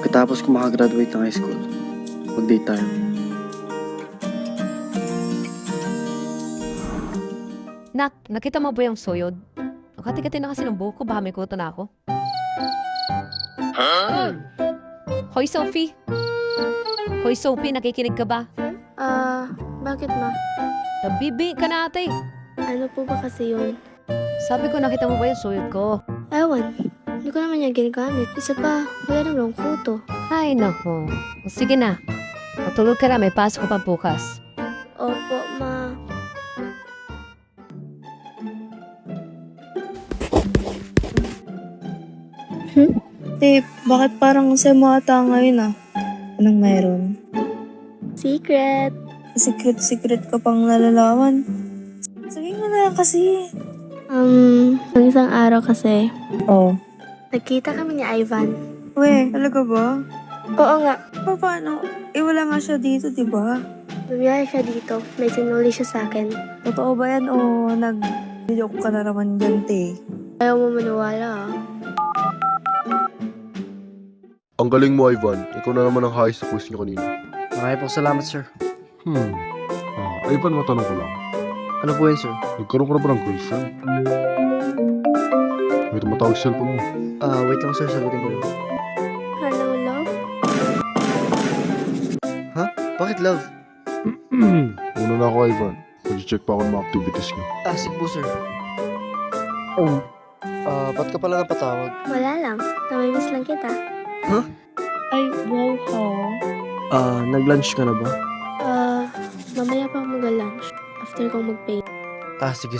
Pagkatapos ko makagraduate ng high school, mag-date tayo. Nak, nakita mo ba yung soyod? Nakati-kati na kasi ng buhok ko, baka may kuto na ako. Hoy, Sophie! Hoy, Sophie, nakikinig ka ba? Bakit ma? Nabibi ka na ate. Ano po ba kasi yun? Sabi ko, nakita mo ba yung soyod ko? Ewan, hindi ko naman yan ginagamit. Isa pa, wala namang kuto. Ay, nako. Sige na. Matulog ka na, may pasok ko pa bukas. Opo, ma. Bakit parang semata ngayon ah? Anong meron? Secret. Secret ka pang nalalaman. Sabihin mo na kasi. Nung isang araw kasi, Oh. nagkita kami ni Ivan. We, talaga ba? Oo nga, Paano? Wala nga siya dito, di ba? bumiyaya siya dito. May sinuli siya sa akin. Totoo ba yan o nag-joke ka na naman dyan, te? Ayaw mo maniwala ah. Ang galing mo, Ivan. Ikaw na naman ang highest sa post niyo kanina. Maraming po salamat, sir. Ivan, matanong ko lang. Ano po yun, sir? Nagkaroon ka na ba ng girlfriend? May tumatawag sa cellphone mo. Wait lang, sir. Sagutin ko lang. Hello, love? Ha? Bakit, love? Una na ako, Ivan. Mag-check pa ako ng mga activities niyo. Sige po, sir. Ba't ka pala napatawag? Wala lang. Namimiss lang kita. Ay, wow ha. Nag-lunch ka na ba? Mamaya pa ako mag-lunch. After kong mag-pay. Sige.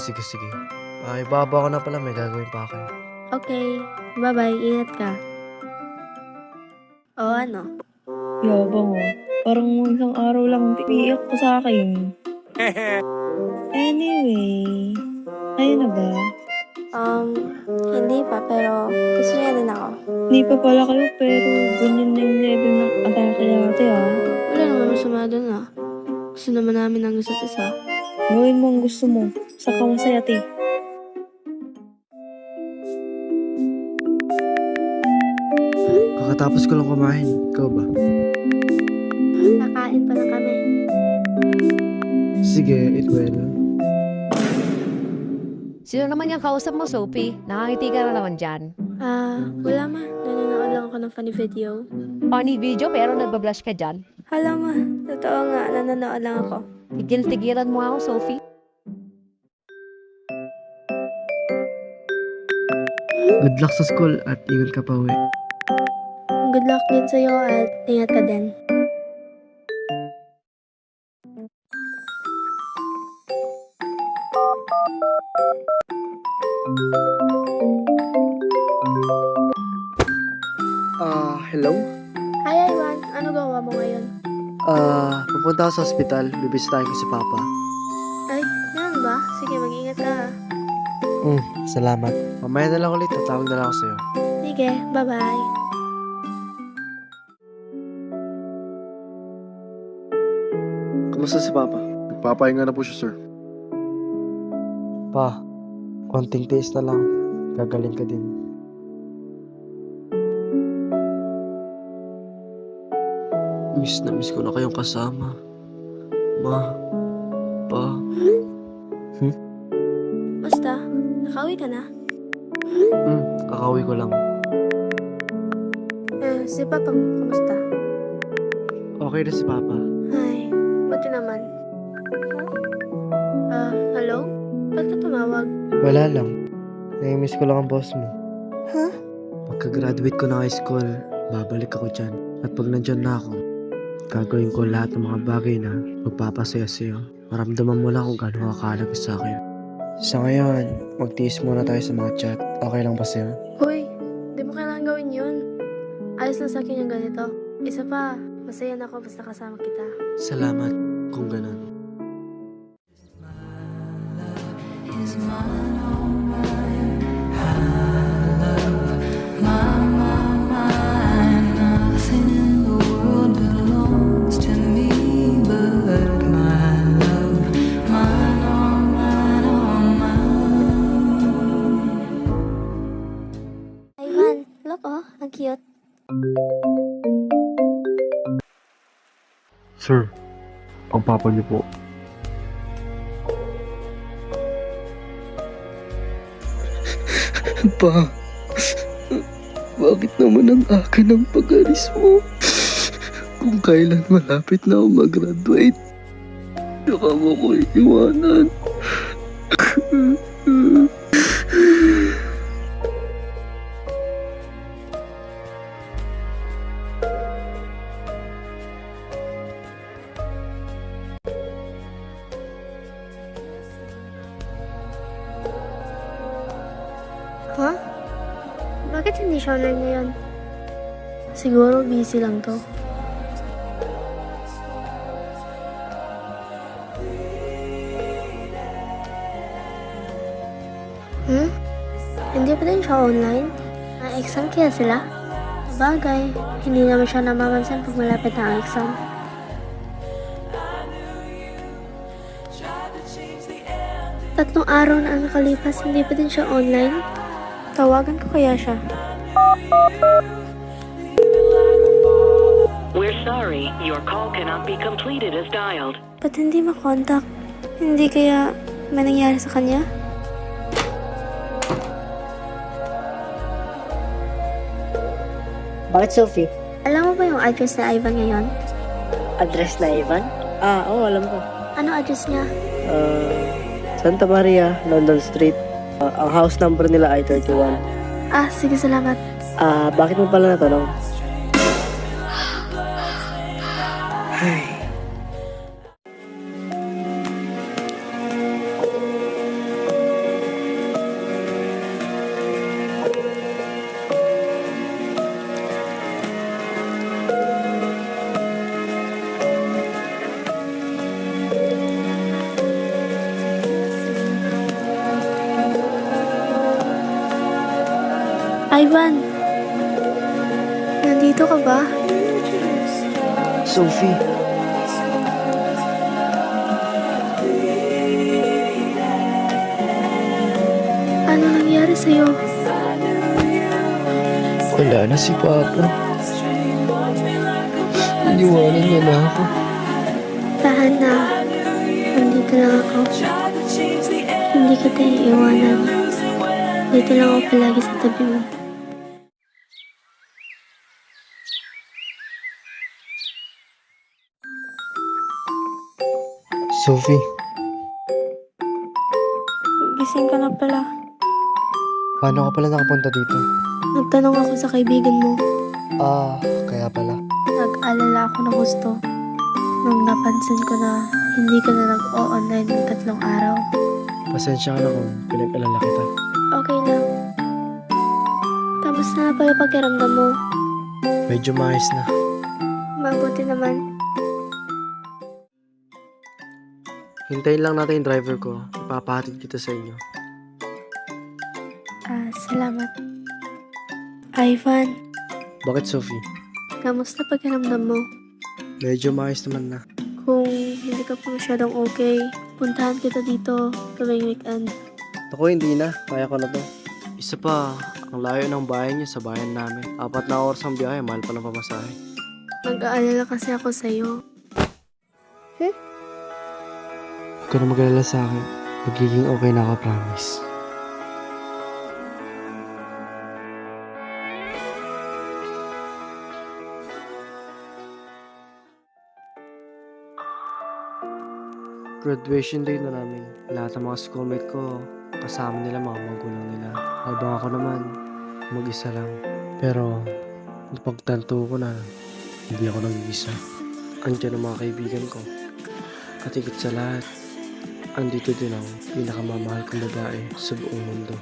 Ay, baba ko na pala. May gagawin pa ako. Okay. Bye-bye. Ingat ka. O ano? Yabang oh. Parang isang araw lang pipiyak ko sa akin. Anyway, ayun na ba? Hindi pa, pero gusto niya din ako. Hindi pa pala kayo pero ganyan na yung level ng atake natin ah. Wala naman masama dun ah. Gusto naman namin ang isa't isa. Gawin mo ang gusto mo. Saka masaya, te. Kakatapos ko lang kumain. Ikaw ba? Kakain pa lang kami. Sige, it will. Sino naman yung kausap mo, Sophie? Nakangiti ka na naman dyan. Wala ma. Nanonood lang ako ng funny video. Funny video pero nagbablush ka dyan. Hala ma. Totoo nga. Nanonood lang ako. Tigil-tigilan mo ako, Sophie. Good luck sa school at ingat ka pa uwi. Good luck din sa'yo at ingat ka din. Hello? Hi Ivan. Ano gawa mo ngayon? Pupunta ako sa ospital. Bibisitahin ko si Papa. Ay, ganun ba? Sige, mag-ingat ka. Salamat. Mamaya na lang ulit. Tatawag na lang ako sa'yo. Sige, bye-bye. Kumusta si Papa? Nagpapahinga na po siya, sir. Pa, konting tiis na lang. Gagaling ka din. Miss na miss ko na kayong kasama. Ma, Pa. Basta, nakauwi ka na? Kakauwi ko lang. Si Papa, kamusta? Okay na si Papa. Ay, buti naman. Hello? Ba't ka tumawag? Wala lang. Nai-miss ko lang ang boss mo. Huh? Pagka-graduate ko ng high school, babalik ako dyan. At pag nandyan na ako, gagawin ko lahat ng mga bagay na magpapasaya sa'yo. Maramdaman mo lang kung gaano kakalaga sa akin. Sa ngayon, magtiis muna tayo sa mga chat. Okay lang ba sa'yo? Hoy, di mo kailangan gawin yun. Ayos na sa akin yung ganito. Isa pa, masaya na ako basta kasama kita. Salamat kung ganun. Ivan, look oh, ang cute. Sir, ang papa niyo po. Pa, bakit naman ang aga ng pag-alis mo? Kung kailan malapit na ako mag-graduate, saka mo ko iiwanan. Ha? Bakit hindi siya online ngayon? Siguro busy lang to. Hmm? Hindi pa din siya online? May exam kaya sila? Bagay, hindi naman siya namamansin pag malapit na ang exam. Tatlong araw na ang nakalipas, hindi pa din siya online? Tawagan ko kaya siya. We're sorry, your call cannot be completed as dialed. Ba't hindi makontak? Hindi kaya may nangyari sa kanya? Bakit, Sophie? Alam mo ba yung address na Ivan ngayon? Address na Ivan? Oo, alam ko. Ano address niya? Santa Maria, London Street. Ang house number nila ay 31. Sige, salamat. Bakit mo pala natanong? Ivan! Nandito ka ba? Sophie, Ano nangyari sa'yo? wala na si Papa. Iniwanan niya na ako. Tahan na. Nandito lang ako. Hindi kita iiwanan. Dito lang ako palagi sa tabi mo. Sophie, Gising ka na pala. Paano ka pala nakapunta dito? Nagtanong ako sa kaibigan mo. Kaya pala. Nag-alala ako ng gusto. Nung napansin ko na hindi ka na nag-o-online ng 3 araw. Pasensya ka na kung pinag-alala kita. Okay lang. Kamusta na pala pakiramdam mo? Medyo maayos na. Mabuti naman. Hintayin lang natin yung driver ko. Ipapahatid kita sa inyo. Salamat. Ivan, Bakit, Sophie? kamusta pakiramdam mo? Medyo maayos naman na. Kung hindi ka pa masyadong okay, puntahan kita dito tuwing weekend. Ako hindi na. Kaya ko na to. Isa pa, ang layo ng bahay niyo sa bayan namin. 4 na oras ang biyahe. Mahal pa ng pamasahe. Nag-aalala kasi ako sa'yo. Huwag ka na mag-alala sa akin. Magiging okay na ako, promise. Graduation day na namin. Lahat ng mga schoolmate ko, kasama nila mga magulang nila. Habang ako naman, mag-isa lang. Pero, napagtanto ko na hindi ako nag-iisa. Andiyan ang mga kaibigan ko. At higit sa lahat, andito din ang pinakamamahal kong babae sa buong mundo.